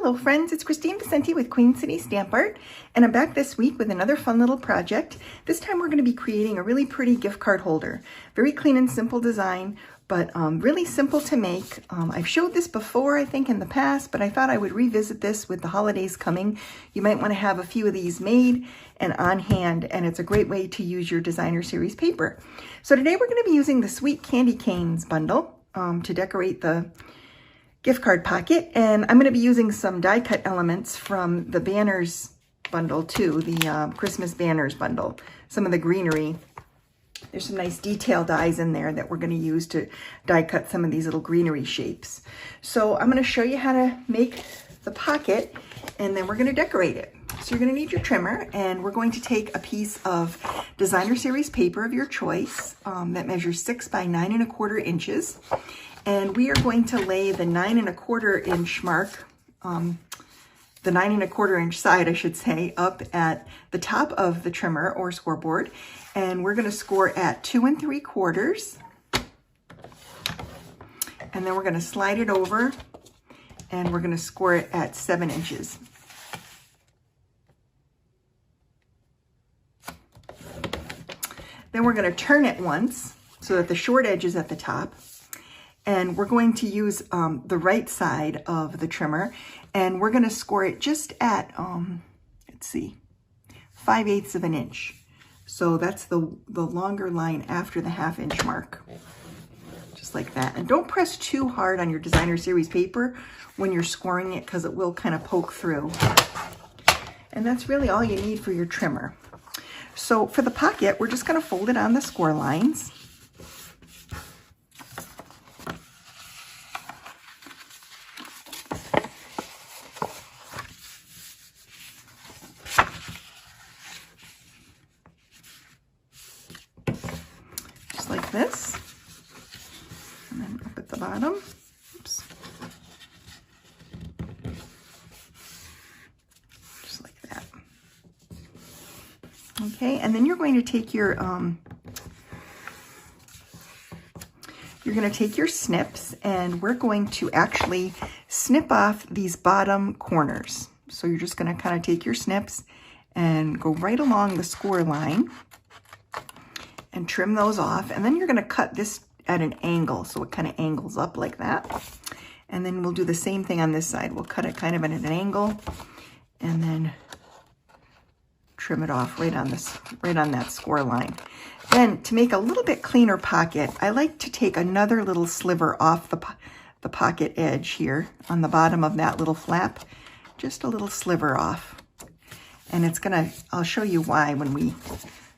Hello friends, it's Kristine Vicente with Queen City Stamp Art, and I'm back this week with another fun little project. This time we're going to be creating a really pretty gift card holder. Very clean and simple design, but really simple to make. I've showed this before, I think, in the past, but I thought I would revisit this with the holidays coming. You might want to have a few of these made and on hand, and it's a great way to use your designer series paper. So today we're going to be using the Sweet Candy Canes bundle to decorate the gift card pocket, and I'm going to be using some die cut elements from the banners bundle too, the Christmas banners bundle. Some of the greenery. There's some nice detail dies in there that we're going to use to die cut some of these little greenery shapes. So I'm going to show you how to make the pocket, and then we're going to decorate it. So you're going to need your trimmer, and we're going to take a piece of designer series paper of your choice that measures 6 by 9 1/4 inches. And we are going to lay the 9 1/4 inch mark, the 9 1/4 inch side, I should say, up at the top of the trimmer or scoreboard. And we're going to score at 2 3/4. And then we're going to slide it over, and we're going to score it at 7 inches. Then we're going to turn it once so that the short edge is at the top. And we're going to use the right side of the trimmer, and we're going to score it just at, let's see, 5/8 of an inch. So that's the longer line after the 1/2 inch mark, just like that. And don't press too hard on your designer series paper when you're scoring it, because it will kind of poke through. And that's really all you need for your trimmer. So for the pocket, we're just going to fold it on the score lines. Like this, and then up at the bottom. Oops. Just like that. Okay, and then you're going to take your snips, and we're going to actually snip off these bottom corners. So you're just going to kind of take your snips and go right along the score line and trim those off. And then you're going to cut this at an angle, so it kind of angles up like that. And then we'll do the same thing on this side. We'll cut it kind of at an angle, and then trim it off right on that score line. Then to make a little bit cleaner pocket, I like to take another little sliver off the pocket edge here on the bottom of that little flap, just a little sliver off. And I'll show you why when we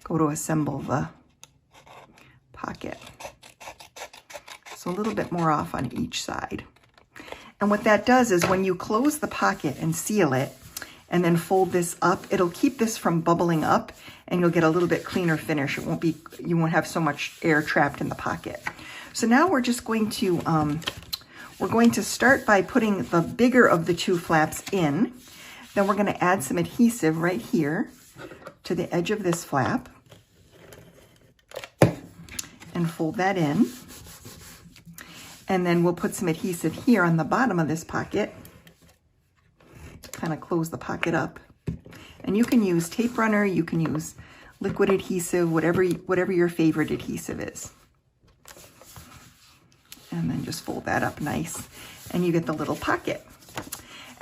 go to assemble the pocket. So a little bit more off on each side. And what that does is when you close the pocket and seal it and then fold this up, it'll keep this from bubbling up, and you'll get a little bit cleaner finish. You won't have so much air trapped in the pocket. So now we're just going to start by putting the bigger of the two flaps in. Then we're going to add some adhesive right here to the edge of this flap, and fold that in. And then we'll put some adhesive here on the bottom of this pocket to kind of close the pocket up. And you can use tape runner, you can use liquid adhesive, whatever your favorite adhesive is. And then just fold that up nice, and you get the little pocket.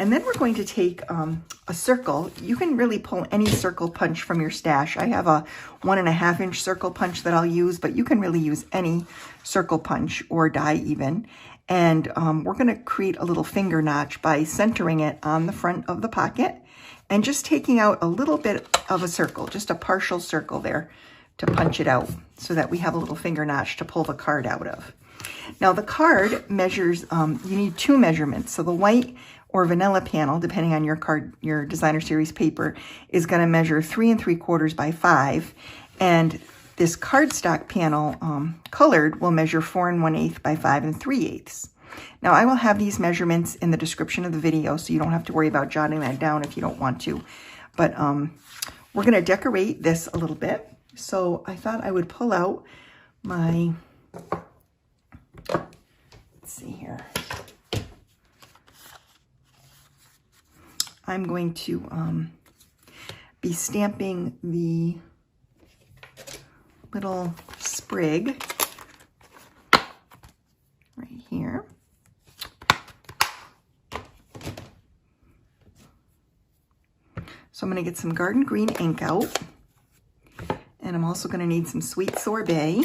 And then we're going to take a circle. You can really pull any circle punch from your stash. I have a 1 1/2 inch circle punch that I'll use, but you can really use any circle punch or die even. And we're going to create a little finger notch by centering it on the front of the pocket and just taking out a little bit of a circle, just a partial circle there to punch it out so that we have a little finger notch to pull the card out of. Now the card measures, you need 2 measurements. So the white or vanilla panel, depending on your designer series paper, is going to measure 3 3/4 by 5, and this cardstock panel, colored, will measure 4 1/8 by 5 3/8. Now I will have these measurements in the description of the video, so you don't have to worry about jotting that down if you don't want to. But we're going to decorate this a little bit, so I thought I would pull out my, let's see here. I'm going to be stamping the little sprig right here. So I'm going to get some garden green ink out, and I'm also going to need some sweet sorbet.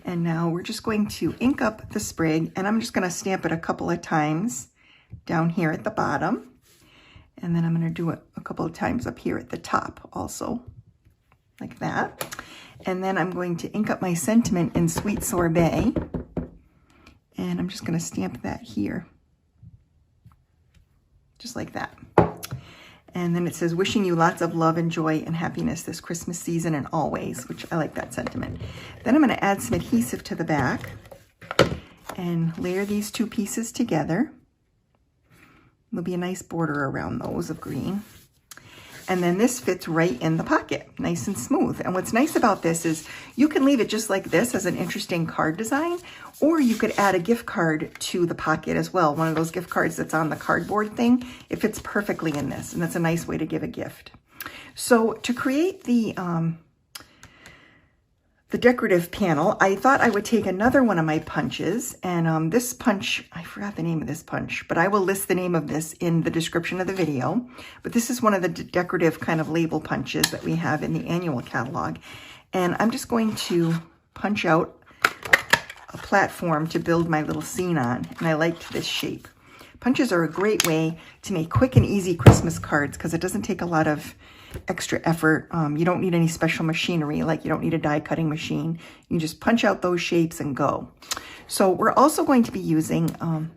And now we're just going to ink up the sprig, and I'm just going to stamp it a couple of times down here at the bottom. And then I'm going to do it a couple of times up here at the top also, like that. And then I'm going to ink up my sentiment in sweet sorbet, and I'm just going to stamp that here, just like that. And then it says, wishing you lots of love and joy and happiness this Christmas season and always, which I like that sentiment. Then I'm going to add some adhesive to the back and layer these two pieces together. There'll be a nice border around those of green. And then this fits right in the pocket, nice and smooth. And what's nice about this is you can leave it just like this as an interesting card design, or you could add a gift card to the pocket as well. One of those gift cards that's on the cardboard thing. It fits perfectly in this, and that's a nice way to give a gift. So to create the decorative panel, I thought I would take another one of my punches, and this punch, I forgot the name of this punch, but I will list the name of this in the description of the video. But this is one of the decorative kind of label punches that we have in the annual catalog. And I'm just going to punch out a platform to build my little scene on, and I liked this shape. Punches are a great way to make quick and easy Christmas cards because it doesn't take a lot of extra effort. You don't need any special machinery, like you don't need a die cutting machine. You just punch out those shapes and go. So we're also going to be using, a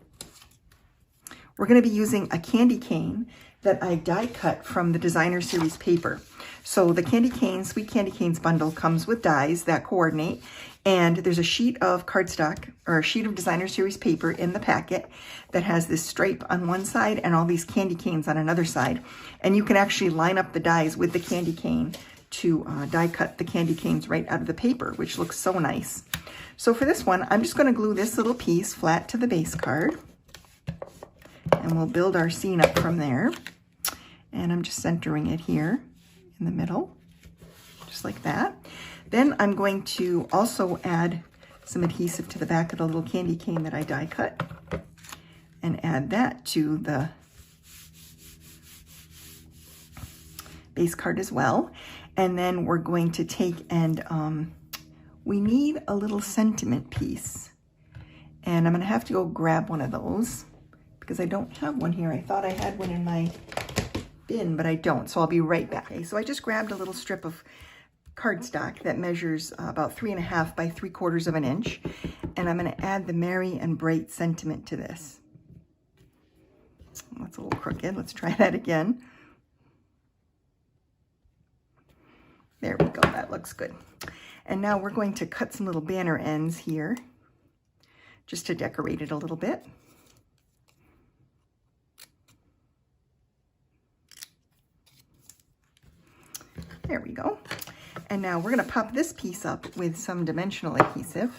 candy cane that I die cut from the Designer Series paper. So the candy canes, Sweet Candy Canes bundle comes with dies that coordinate, and there's a sheet of cardstock or a sheet of Designer Series paper in the packet that has this stripe on one side and all these candy canes on another side. And you can actually line up the dies with the candy cane to die cut the candy canes right out of the paper, which looks so nice. So for this one, I'm just going to glue this little piece flat to the base card, and we'll build our scene up from there. And I'm just centering it here in the middle, just like that. Then I'm going to also add some adhesive to the back of the little candy cane that I die cut and add that to the base card as well. And then we're going to take and we need a little sentiment piece. And I'm going to have to go grab one of those because I don't have one here. I thought I had one in my bin, but I don't, so I'll be right back. Okay, so I just grabbed a little strip of cardstock that measures about 3.5 by 3/4 of an inch, and I'm going to add the merry and bright sentiment to this. That's a little crooked. Let's try that again. There we go. That looks good. And now we're going to cut some little banner ends here just to decorate it a little bit. There we go. And now we're going to pop this piece up with some dimensional adhesive.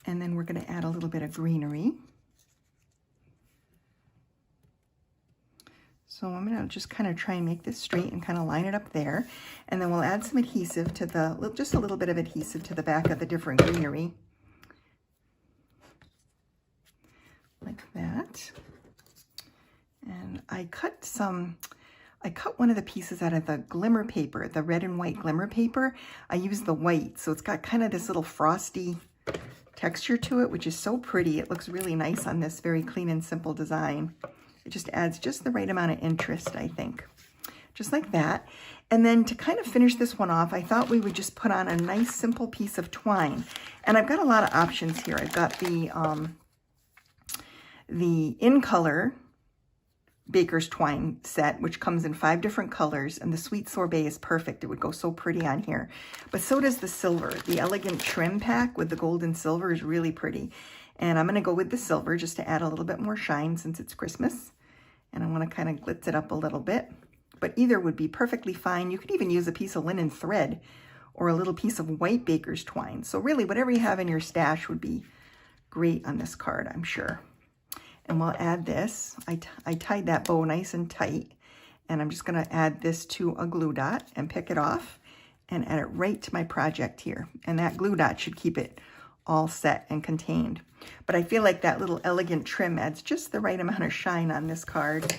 And then we're going to add a little bit of greenery. So I'm going to just kind of try and make this straight and kind of line it up there. And then we'll add some adhesive to the, just a little bit of adhesive to the back of the different greenery. Like that. And I cut one of the pieces out of the Glimmer paper, the red and white Glimmer paper. I used the white, so it's got kind of this little frosty texture to it, which is so pretty. It looks really nice on this very clean and simple design. It just adds just the right amount of interest, I think. Just like that. And then to kind of finish this one off, I thought we would just put on a nice simple piece of twine. And I've got a lot of options here. I've got the in color baker's twine set, which comes in 5 different colors, and the sweet sorbet is perfect. It would go so pretty on here. But so does the silver. The elegant trim pack with the gold and silver is really pretty. And I'm going to go with the silver just to add a little bit more shine since it's Christmas. And I want to kind of glitz it up a little bit. But either would be perfectly fine. You could even use a piece of linen thread or a little piece of white baker's twine. So really, whatever you have in your stash would be great on this card, I'm sure. And we'll add this. I tied that bow nice and tight. And I'm just going to add this to a glue dot and pick it off and add it right to my project here. And that glue dot should keep it all set and contained. But I feel like that little elegant trim adds just the right amount of shine on this card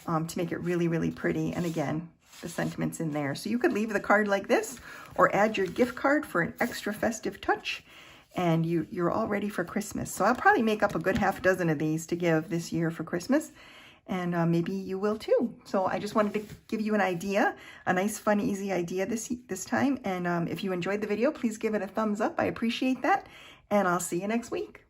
to make it really, really pretty. And again, the sentiment's in there. So you could leave the card like this or add your gift card for an extra festive touch. And you're all ready for Christmas. So I'll probably make up a good half dozen of these to give this year for Christmas. And maybe you will too. So I just wanted to give you an idea, a nice, fun, easy idea this time. And if you enjoyed the video, please give it a thumbs up. I appreciate that. And I'll see you next week.